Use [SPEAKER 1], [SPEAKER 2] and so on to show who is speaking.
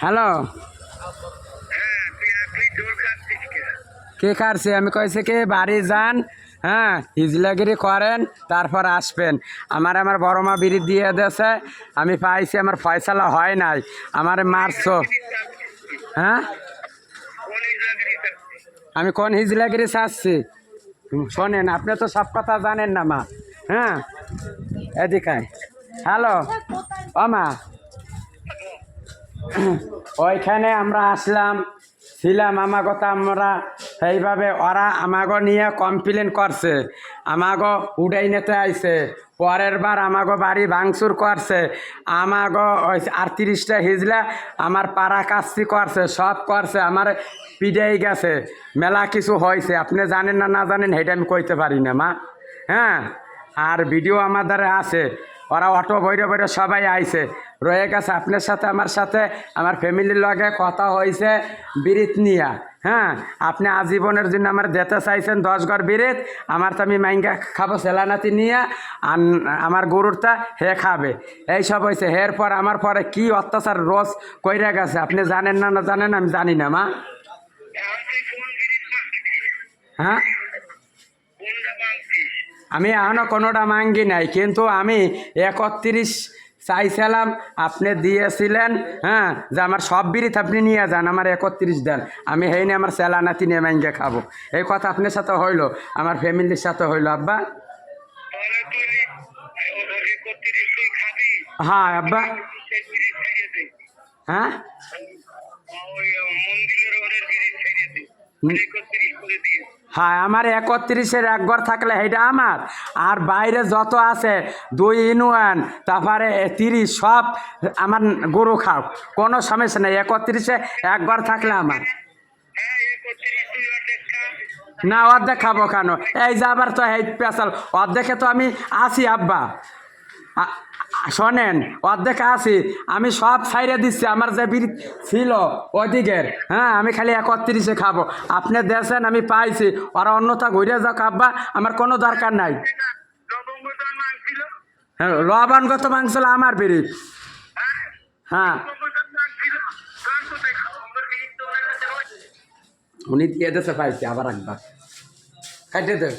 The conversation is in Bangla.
[SPEAKER 1] হ্যালো, কে কারছে? আমি কইছে কি বাড়ি যান, হ্যাঁ হিজলাগিরি করেন, তারপর আসবেন। আমার বড় মা বিড়ি দিয়ে দিয়েছে, আমি পাইছি, আমার ফয়সালা হয় নাই, আমার মারছো। হ্যাঁ, আমি কোন হিজলাগিরি চাচ্ছি শোনেন, আপনি তো সব কথা জানেন না মা। হ্যাঁ, এদিকায়। হ্যালো ও মা, ওইখানে আমরা আসলাম, ছিলাম, আমাগো তো আমরা সেইভাবে ওরা আমাগো নিয়ে কমপ্লেন করছে, আমাগো উড়াই নিতে আইছে, পরের বার আমাগো বাড়ি ভাঙচুর করছে, আমাগো ওই 38টা হিজলা আমার পাড়া কাস্তি করছে, সব করছে, আমার পিড়াই গেছে, মেলা কিছু হয়েছে। আপনি জানেন না, না জানেন সেটা আমি কইতে পারি না মা। হ্যাঁ, আর ভিডিও আমাদের আছে, ওরা অটো বইরে বইরে সবাই আইছে, রয়ে গেছে। আপনার সাথে আমার সাথে আমার ফ্যামিলির লগে কথা হয়েছে বিরিত নিয়া। হ্যাঁ, আপনি আজীবনের জন্য আমার দিতে চাইছেন 10 ঘর বিরিত, আমার তো আমি মাইঙ্গা খাবো সেলানাতি নিয়ে, আর আমার গরুরটা হে খাবে, এইসব হয়েছে। এর পর আমার পরে কি অত্যাচার রোজ কইরা গেছে, আপনি জানেন না, না জানেন আমি জানি না মা। হ্যাঁ, আমি এখনও কোনোটা মাঙ্গি নাই, কিন্তু আমি 31 চাইছিলাম, আপনি দিয়েছিলেন। হ্যাঁ, যে আমার সব বিরিত আপনি নিয়ে যান, আমার 31 দেন, আমি হেই নিয়ে আমার সেলানাতি নিয়ে মাঙ্গে খাবো। এই কথা আপনার সাথে হইলো, আমার ফ্যামিলির সাথে হইলো আব্বা। হ্যাঁ আব্বা। হ্যাঁ, হ্যাঁ, আমার 31-এর এক ঘর থাকলে সেইটা আমার, আর বাইরে যত আছে 2 ইউনিয়ন, তারপরে 30 সব আমার গরু খাও, কোনো সমস্যা নেই। 31-এ এক ঘর থাকলে আমার। না, অর্ধেক খাবো কেন? এই যে আবার তো এই পেশাল অর্ধেকে তো আমি আছি আব্বা। শোনেন, অর্ধেক আছি, আমি সব ছাইরে দিচ্ছি, আমার যে বিড়ি ছিল ওদিকের। হ্যাঁ, আমি খালি 31-এ খাবো, আপনি দেশেন, আমি পাইছি, ওরা অন্যথা ঘুরে যাক আব্বা, আমার কোনো দরকার নাই। হ্যাঁ, লবণগত মাংস আমার বিড়ি। হ্যাঁ, উনি দিয়ে দেশে পাইছি, আবার একবার কাটে দেয়।